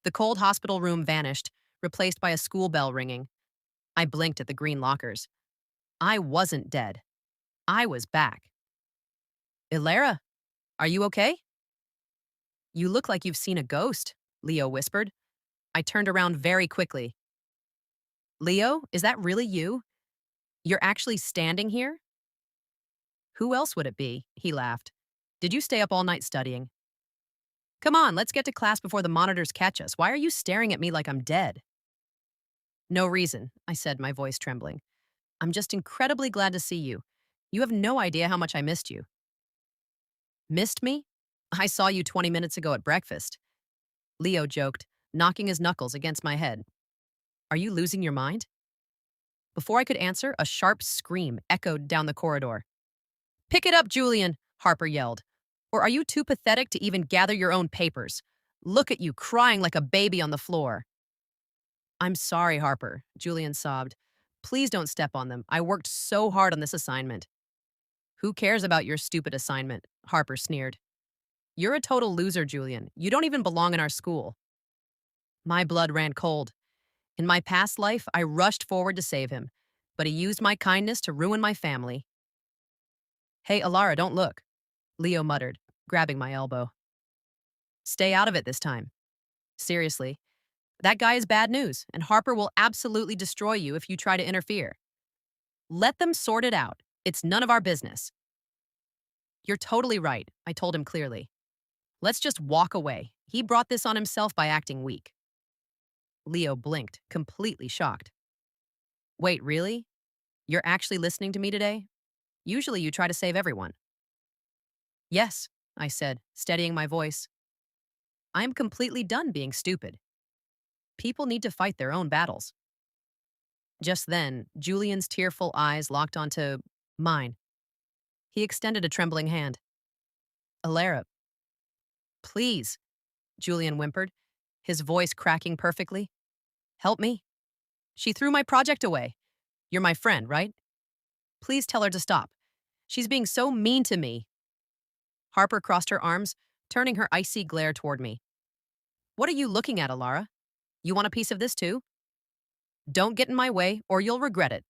The cold hospital room vanished, replaced by a school bell ringing. I blinked at the green lockers. I wasn't dead. I was back. Elara, are you okay? You look like you've seen a ghost, Leo whispered. I turned around very quickly. Leo, is that really you? You're actually standing here? Who else would it be? He laughed. Did you stay up all night studying? Come on, let's get to class before the monitors catch us. Why are you staring at me like I'm dead? No reason, I said, my voice trembling. I'm just incredibly glad to see you. You have no idea how much I missed you. Missed me? I saw you 20 minutes ago at breakfast. Leo joked, knocking his knuckles against my head. Are you losing your mind? Before I could answer, a sharp scream echoed down the corridor. Pick it up, Julian, Harper yelled. Or are you too pathetic to even gather your own papers? Look at you crying like a baby on the floor. I'm sorry, Harper, Julian sobbed. Please don't step on them. I worked so hard on this assignment. Who cares about your stupid assignment? Harper sneered. You're a total loser, Julian. You don't even belong in our school. My blood ran cold. In my past life, I rushed forward to save him, but he used my kindness to ruin my family. Hey, Elara, don't look, Leo muttered, grabbing my elbow. Stay out of it this time. Seriously, that guy is bad news, and Harper will absolutely destroy you if you try to interfere. Let them sort it out. It's none of our business. You're totally right, I told him clearly. Let's just walk away. He brought this on himself by acting weak. Leo blinked, completely shocked. Wait, really? You're actually listening to me today? Usually you try to save everyone. Yes, I said, steadying my voice. I am completely done being stupid. People need to fight their own battles. Just then, Julian's tearful eyes locked onto mine. He extended a trembling hand. Elara, please, Julian whimpered, his voice cracking perfectly. Help me. She threw my project away. You're my friend, right? Please tell her to stop. She's being so mean to me. Harper crossed her arms, turning her icy glare toward me. What are you looking at, Elara? You want a piece of this too? Don't get in my way, or you'll regret it.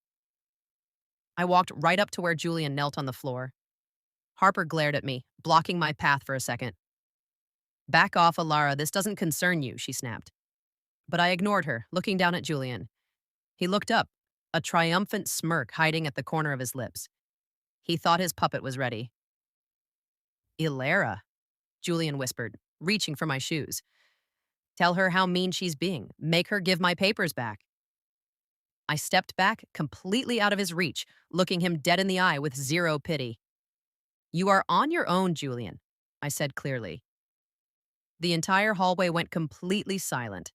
I walked right up to where Julian knelt on the floor. Harper glared at me, blocking my path for a second. Back off, Elara, this doesn't concern you, she snapped. But I ignored her, looking down at Julian. He looked up, a triumphant smirk hiding at the corner of his lips. He thought his puppet was ready. Elara, Julian whispered, reaching for my shoes. Tell her how mean she's being. Make her give my papers back. I stepped back, completely out of his reach, looking him dead in the eye with zero pity. You are on your own, Julian, I said clearly. The entire hallway went completely silent.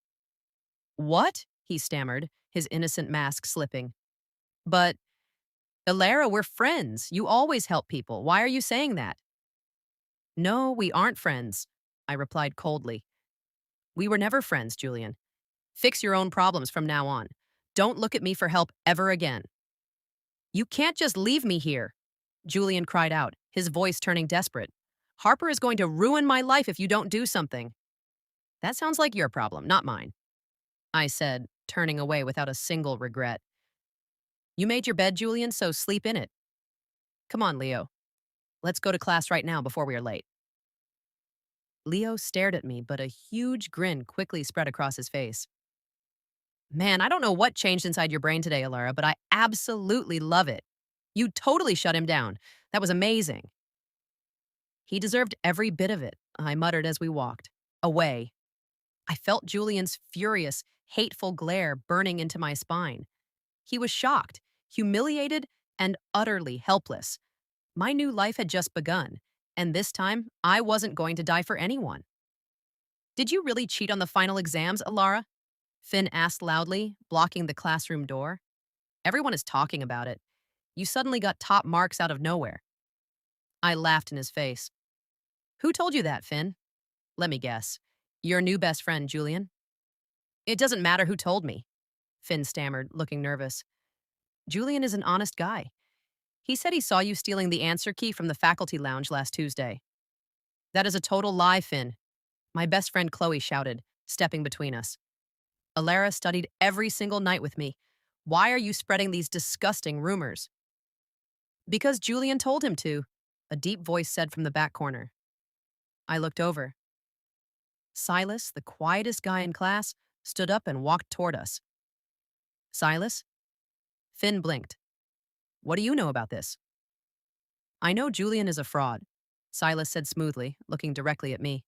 What? He stammered, his innocent mask slipping. But, Elara, we're friends. You always help people. Why are you saying that? No, we aren't friends, I replied coldly. We were never friends, Julian. Fix your own problems from now on. Don't look at me for help ever again. You can't just leave me here, Julian cried out, his voice turning desperate. Harper is going to ruin my life if you don't do something. That sounds like your problem, not mine, I said, turning away without a single regret. You made your bed, Julian, so sleep in it. Come on, Leo. Let's go to class right now before we are late. Leo stared at me, but a huge grin quickly spread across his face. Man, I don't know what changed inside your brain today, Elara, but I absolutely love it. You totally shut him down. That was amazing. He deserved every bit of it, I muttered as we walked. Away. I felt Julian's furious, hateful glare burning into my spine. He was shocked, humiliated, and utterly helpless. My new life had just begun, and this time, I wasn't going to die for anyone. Did you really cheat on the final exams, Elara? Finn asked loudly, blocking the classroom door. Everyone is talking about it. You suddenly got top marks out of nowhere. I laughed in his face. Who told you that, Finn? Let me guess. Your new best friend, Julian? It doesn't matter who told me, Finn stammered, looking nervous. Julian is an honest guy. He said he saw you stealing the answer key from the faculty lounge last Tuesday. That is a total lie, Finn, my best friend Chloe shouted, stepping between us. Elara studied every single night with me. Why are you spreading these disgusting rumors? Because Julian told him to, a deep voice said from the back corner. I looked over. Silas, the quietest guy in class, stood up and walked toward us. Silas? Finn blinked. What do you know about this? I know Julian is a fraud, Silas said smoothly, looking directly at me.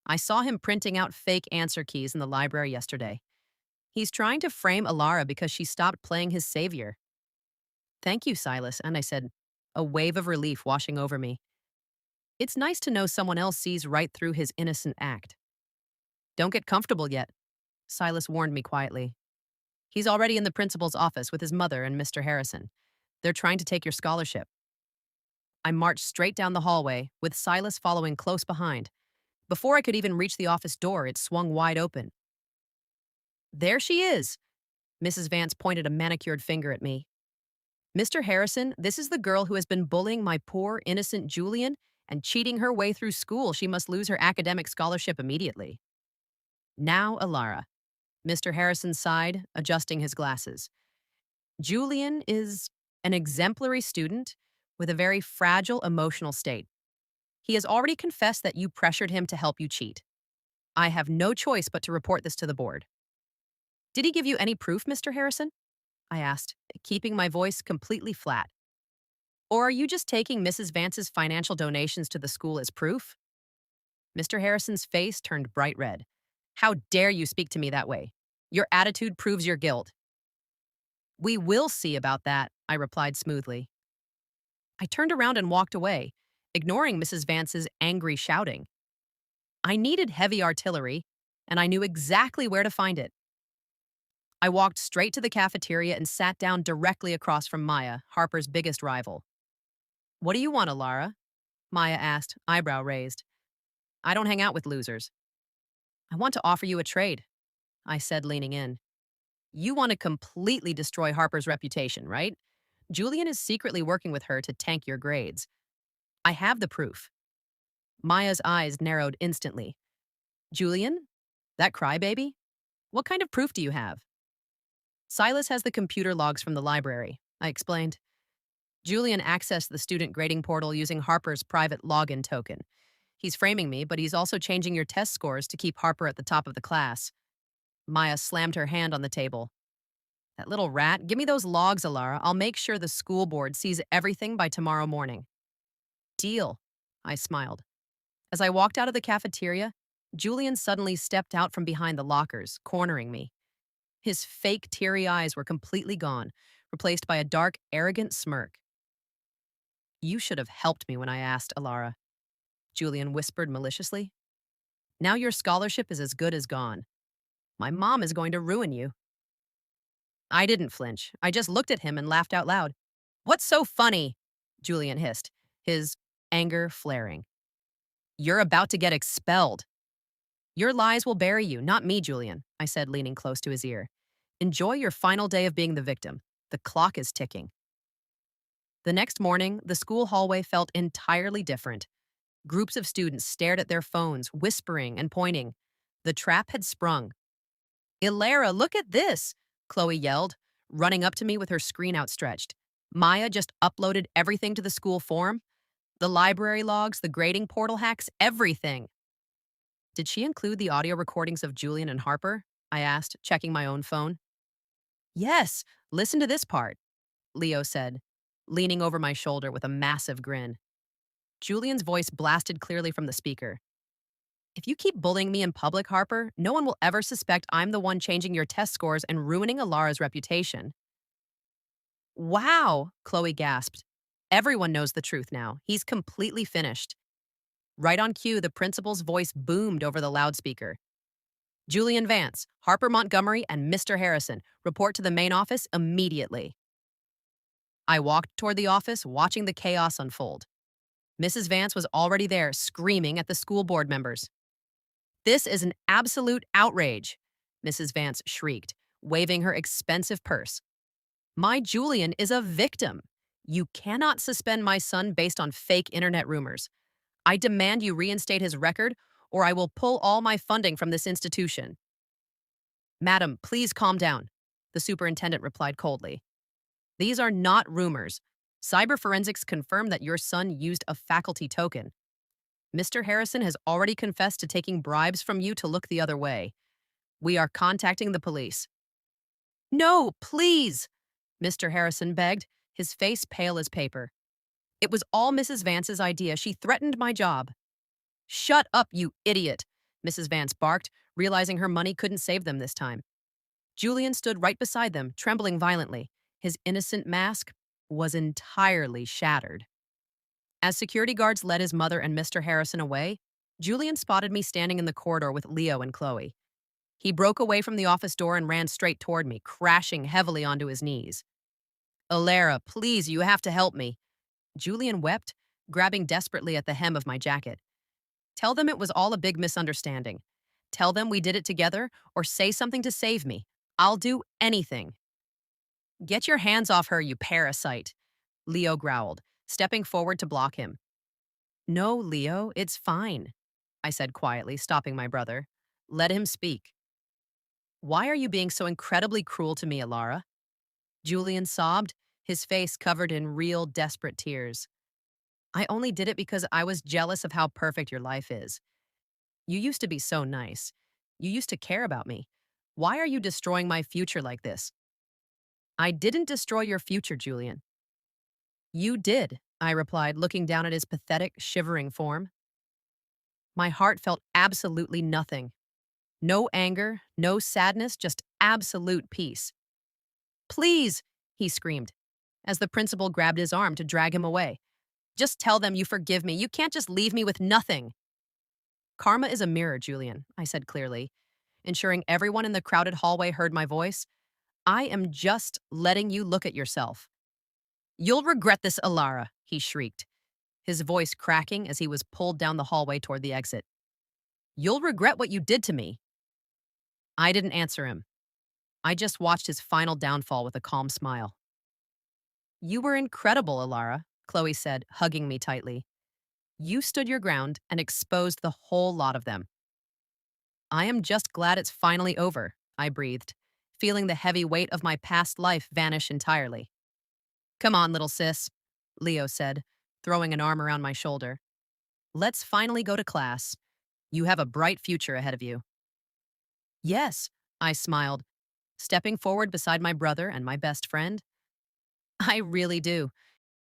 I saw him printing out fake answer keys in the library yesterday. He's trying to frame Elara because she stopped playing his savior. Thank you, Silas, and I said, a wave of relief washing over me. It's nice to know someone else sees right through his innocent act. Don't get comfortable yet, Silas warned me quietly. He's already in the principal's office with his mother and Mr. Harrison. They're trying to take your scholarship. I marched straight down the hallway, with Silas following close behind. Before I could even reach the office door, it swung wide open. There she is! Mrs. Vance pointed a manicured finger at me. Mr. Harrison, this is the girl who has been bullying my poor, innocent Julian and cheating her way through school. She must lose her academic scholarship immediately. Now, Elara. Mr. Harrison sighed, adjusting his glasses. Julian is an exemplary student with a very fragile emotional state. He has already confessed that you pressured him to help you cheat. I have no choice but to report this to the board. Did he give you any proof, Mr. Harrison? I asked, keeping my voice completely flat. Or are you just taking Mrs. Vance's financial donations to the school as proof? Mr. Harrison's face turned bright red. How dare you speak to me that way? Your attitude proves your guilt. We will see about that, I replied smoothly. I turned around and walked away, ignoring Mrs. Vance's angry shouting. I needed heavy artillery, and I knew exactly where to find it. I walked straight to the cafeteria and sat down directly across from Maya, Harper's biggest rival. What do you want, Elara? Maya asked, eyebrow raised. I don't hang out with losers. I want to offer you a trade, I said, leaning in. You want to completely destroy Harper's reputation, right? Julian is secretly working with her to tank your grades. I have the proof. Maya's eyes narrowed instantly. Julian? That crybaby? What kind of proof do you have? Silas has the computer logs from the library, I explained. Julian accessed the student grading portal using Harper's private login token. He's framing me, but he's also changing your test scores to keep Harper at the top of the class. Maya slammed her hand on the table. That little rat, give me those logs, Elara. I'll make sure the school board sees everything by tomorrow morning. Deal, I smiled. As I walked out of the cafeteria, Julian suddenly stepped out from behind the lockers, cornering me. His fake teary eyes were completely gone, replaced by a dark, arrogant smirk. You should have helped me when I asked, Elara, Julian whispered maliciously. Now your scholarship is as good as gone. My mom is going to ruin you. I didn't flinch. I just looked at him and laughed out loud. What's so funny? Julian hissed, his anger flaring. You're about to get expelled. Your lies will bury you, not me, Julian, I said, leaning close to his ear. Enjoy your final day of being the victim. The clock is ticking. The next morning, the school hallway felt entirely different. Groups of students stared at their phones, whispering and pointing. The trap had sprung. Elara, look at this, Chloe yelled, running up to me with her screen outstretched. Maya just uploaded everything to the school forum. The library logs, the grading portal hacks, everything. Did she include the audio recordings of Julian and Harper? I asked, checking my own phone. Yes, listen to this part, Leo said, leaning over my shoulder with a massive grin. Julian's voice blasted clearly from the speaker. If you keep bullying me in public, Harper, no one will ever suspect I'm the one changing your test scores and ruining Elara's reputation. Wow, Chloe gasped. Everyone knows the truth now. He's completely finished. Right on cue, the principal's voice boomed over the loudspeaker. Julian Vance, Harper Montgomery, and Mr. Harrison, report to the main office immediately. I walked toward the office, watching the chaos unfold. Mrs. Vance was already there, screaming at the school board members. This is an absolute outrage, Mrs. Vance shrieked, waving her expensive purse. My Julian is a victim. You cannot suspend my son based on fake internet rumors. I demand you reinstate his record, or I will pull all my funding from this institution. Madam, please calm down, the superintendent replied coldly. These are not rumors. Cyber forensics confirmed that your son used a faculty token. Mr. Harrison has already confessed to taking bribes from you to look the other way. We are contacting the police. No, please, Mr. Harrison begged, his face pale as paper. It was all Mrs. Vance's idea. She threatened my job. Shut up, you idiot, Mrs. Vance barked, realizing her money couldn't save them this time. Julian stood right beside them, trembling violently. His innocent mask was entirely shattered. As security guards led his mother and Mr. Harrison away, Julian spotted me standing in the corridor with Leo and Chloe. He broke away from the office door and ran straight toward me, crashing heavily onto his knees. Elara, please, you have to help me. Julian wept, grabbing desperately at the hem of my jacket. Tell them it was all a big misunderstanding. Tell them we did it together, or say something to save me. I'll do anything. Get your hands off her, you parasite, Leo growled, stepping forward to block him. No, Leo, it's fine, I said quietly, stopping my brother. Let him speak. Why are you being so incredibly cruel to me, Elara? Julian sobbed, his face covered in real, desperate tears. I only did it because I was jealous of how perfect your life is. You used to be so nice. You used to care about me. Why are you destroying my future like this? I didn't destroy your future, Julian. You did, I replied, looking down at his pathetic, shivering form. My heart felt absolutely nothing. No anger, no sadness, just absolute peace. Please, he screamed, as the principal grabbed his arm to drag him away. Just tell them you forgive me. You can't just leave me with nothing. Karma is a mirror, Julian, I said clearly, ensuring everyone in the crowded hallway heard my voice. I am just letting you look at yourself. You'll regret this, Elara, he shrieked, his voice cracking as he was pulled down the hallway toward the exit. You'll regret what you did to me. I didn't answer him. I just watched his final downfall with a calm smile. You were incredible, Elara, Chloe said, hugging me tightly. You stood your ground and exposed the whole lot of them. I am just glad it's finally over, I breathed, feeling the heavy weight of my past life vanish entirely. Come on, little sis, Leo said, throwing an arm around my shoulder. Let's finally go to class. You have a bright future ahead of you. Yes, I smiled, stepping forward beside my brother and my best friend. I really do.